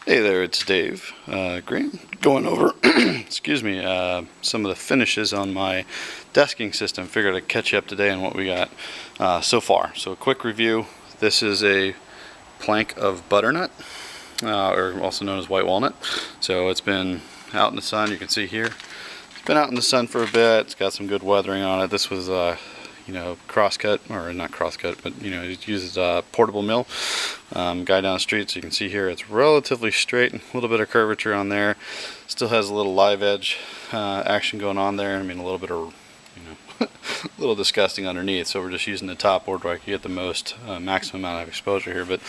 Hey there, it's Dave Graham going over excuse me, some of the finishes on my desking system. Figured I'd catch you up today on what we got so far. So a quick review. This is a plank of butternut, or also known as white walnut. So it's been out in the sun. You can see here it's been out in the sun for a bit. It's got some good weathering on it. This was crosscut, or not crosscut, but it uses a portable mill. Guy down the street, so you can see here it's relatively straight, a little bit of curvature on there. Still has a little live edge action going on there. I mean, a little bit of a little disgusting underneath, so we're just using the top board where I can get the most maximum amount of exposure here. But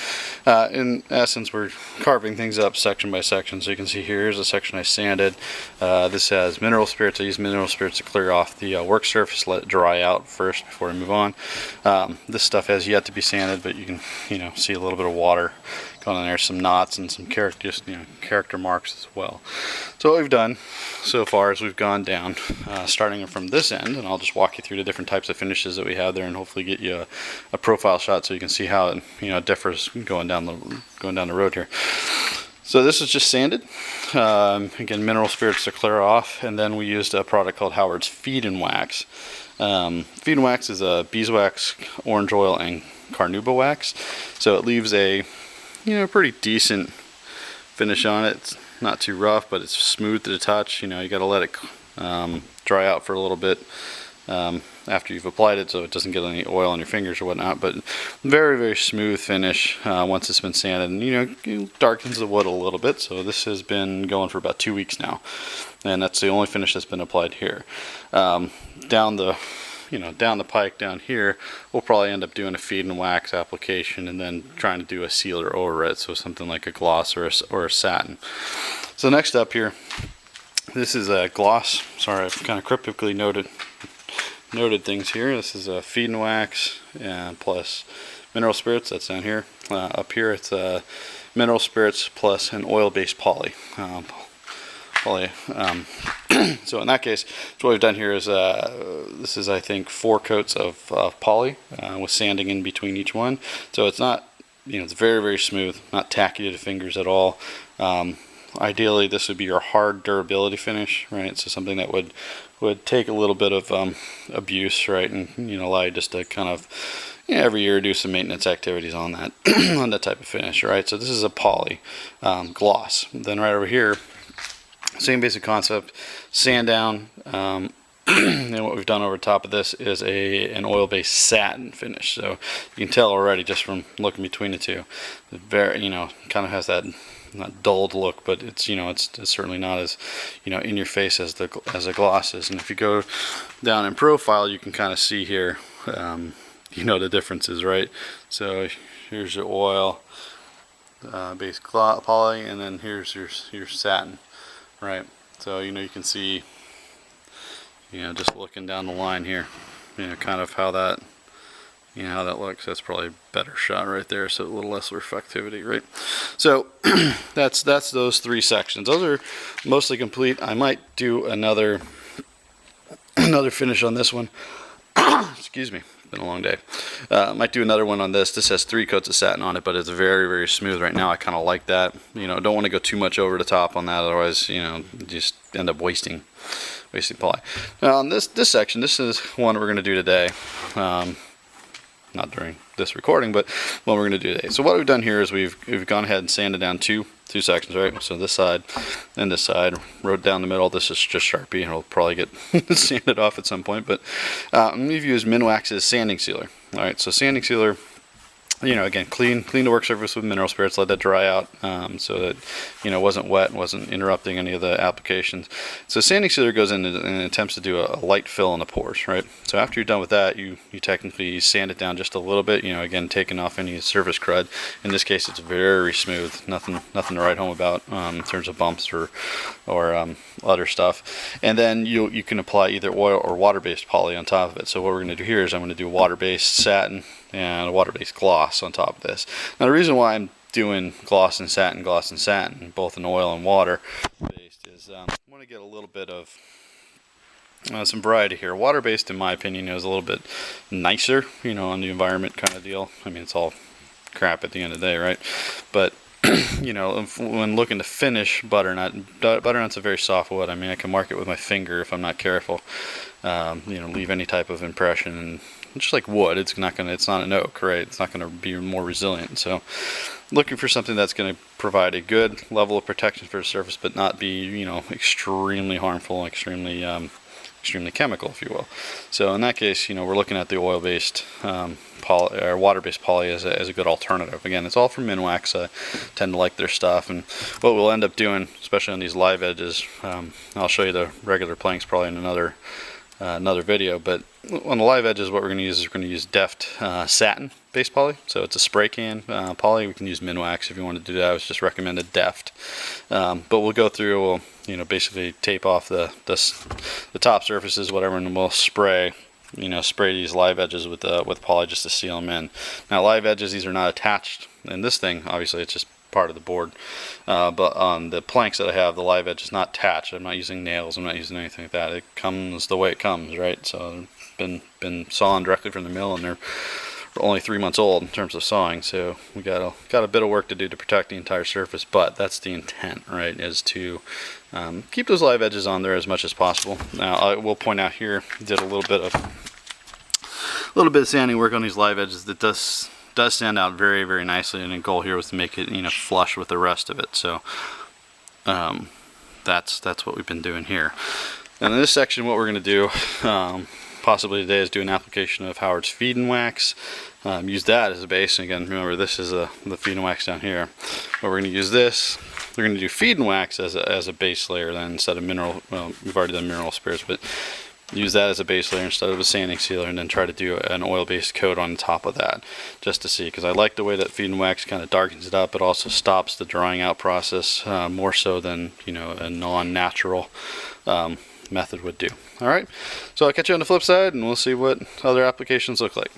in essence, we're carving things up section by section. So you can see here's a section I sanded. This has mineral spirits. I use mineral spirits to clear off the work surface, let it dry out first before I move on. This stuff has yet to be sanded, but you can see a little bit of water going on there, some knots and some character marks as well. So what we've done so far is we've gone down, starting from this end, and I'll just walk you through the different types of finishes that we have there, and hopefully get you a profile shot so you can see how it differs going down the road here. So this is just sanded. Again, mineral spirits to clear off, and then we used a product called Howard's Feed and Wax. Feed and Wax is a beeswax, orange oil, and carnauba wax. So it leaves a pretty decent finish on it. It's not too rough, but it's smooth to the touch. You got to let it dry out for a little bit after you've applied it, so it doesn't get any oil on your fingers or whatnot. But very, very smooth finish once it's been sanded, and it darkens the wood a little bit. So this has been going for about 2 weeks now, and that's the only finish that's been applied here. Down the pike down here, we'll probably end up doing a feed and wax application, and then trying to do a sealer over it, so something like a gloss or a satin. So next up here, this is a gloss. Sorry, I've kind of cryptically noted things here. This is a feed and wax plus mineral spirits. That's down here. Up here, it's mineral spirits plus an oil-based poly. So in that case, so what we've done here is this is, I think, 4 coats of poly with sanding in between each one. So it's not, it's very, very smooth, not tacky to the fingers at all. Ideally, this would be your hard durability finish, right? So something that would take a little bit of abuse, right, and allow you just to kind of every year do some maintenance activities on that on that type of finish, right? So this is a poly gloss. Then right over here, same basic concept, sand down, and what we've done over top of this is an oil-based satin finish. So you can tell already just from looking between the two, it very, kind of has that not dulled look, but it's certainly not as in your face as the gloss is. And if you go down in profile, you can kind of see here, the differences, right? So here's your oil based poly, and then here's your satin. Right, so you can see, just looking down the line here, kind of how that, how that looks. That's probably a better shot right there, so a little less reflectivity, right? So that's those 3 sections. Those are mostly complete. I might do another finish on this one. Excuse me. Been a long day. Might do another one on this. This has 3 coats of satin on it, but it's very, very smooth right now. I kind of like that. Don't want to go too much over the top on that, otherwise, just end up wasting poly. Now on this section, this is one we're going to do today. Not during this recording, but what we're going to do today. So what we've done here is we've gone ahead and sanded down two sections, right? So this side and this side, wrote down the middle. This is just Sharpie, and it'll probably get sanded off at some point. But we've used Minwax's sanding sealer. All right, so sanding sealer, again, clean the work surface with mineral spirits, let that dry out, so that it wasn't wet, wasn't interrupting any of the applications. So sanding sealer goes in and attempts to do a light fill in the pores, right? So after you're done with that, you technically sand it down just a little bit, again, taking off any surface crud. In this case, it's very smooth, nothing to write home about in terms of bumps or other stuff. And then you can apply either oil or water-based poly on top of it. So what we're going to do here is I'm going to do water-based satin and a water-based gloss on top of this. Now the reason why I'm doing gloss and satin, both in oil and water based, is I want to get a little bit of some variety here. Water-based, in my opinion, is a little bit nicer, on the environment kind of deal. I mean, it's all crap at the end of the day, right? But you know, when looking to finish butternut, butternut's a very soft wood. I mean, I can mark it with my finger if I'm not careful. You know, leave any type of impression. And just like wood, it's not an oak, right? It's not gonna be more resilient. So, looking for something that's going to provide a good level of protection for the surface, but not be, you know, extremely harmful, extremely chemical, if you will. So in that case, you know, we're looking at the oil-based poly, or water-based poly as a good alternative. Again, it's all from Minwax. I tend to like their stuff, and what we'll end up doing, especially on these live edges, I'll show you the regular planks probably in another video, but on the live edges, what we're going to use is we're going to use Deft Satin based poly. So it's a spray can poly. We can use Minwax if you want to do that. I was just recommended Deft, but we'll go through. We'll, you know, basically tape off the top surfaces, whatever, and we'll spray. You know, spray these live edges with poly just to seal them in. Now, live edges, these are not attached in this thing. Obviously, it's just part of the board, but on the planks that I have, the live edge is not attached. I'm not using nails, I'm not using anything like that. It comes the way it comes, right? So been sawn directly from the mill, and they're only 3 months old in terms of sawing, so we got a bit of work to do to protect the entire surface, but that's the intent, right, is to keep those live edges on there as much as possible. Now I will point out here, did a little bit of sanding work on these live edges that does stand out very, very nicely, and the goal here was to make it, you know, flush with the rest of it. So that's what we've been doing here. And in this section, what we're going to do possibly today is do an application of Howard's Feed and Wax. Use that as a base. And again, remember, this is the Feed and Wax down here. But we're going to use this. We're going to do Feed and Wax as a base layer then, instead of mineral. Well, we've already done mineral spirits, but use that as a base layer instead of a sanding sealer, and then try to do an oil-based coat on top of that, just to see, because I like the way that Feed and Wax kind of darkens it up. It also stops the drying out process more so than, you know, a non-natural method would do. All right, so I'll catch you on the flip side, and we'll see what other applications look like.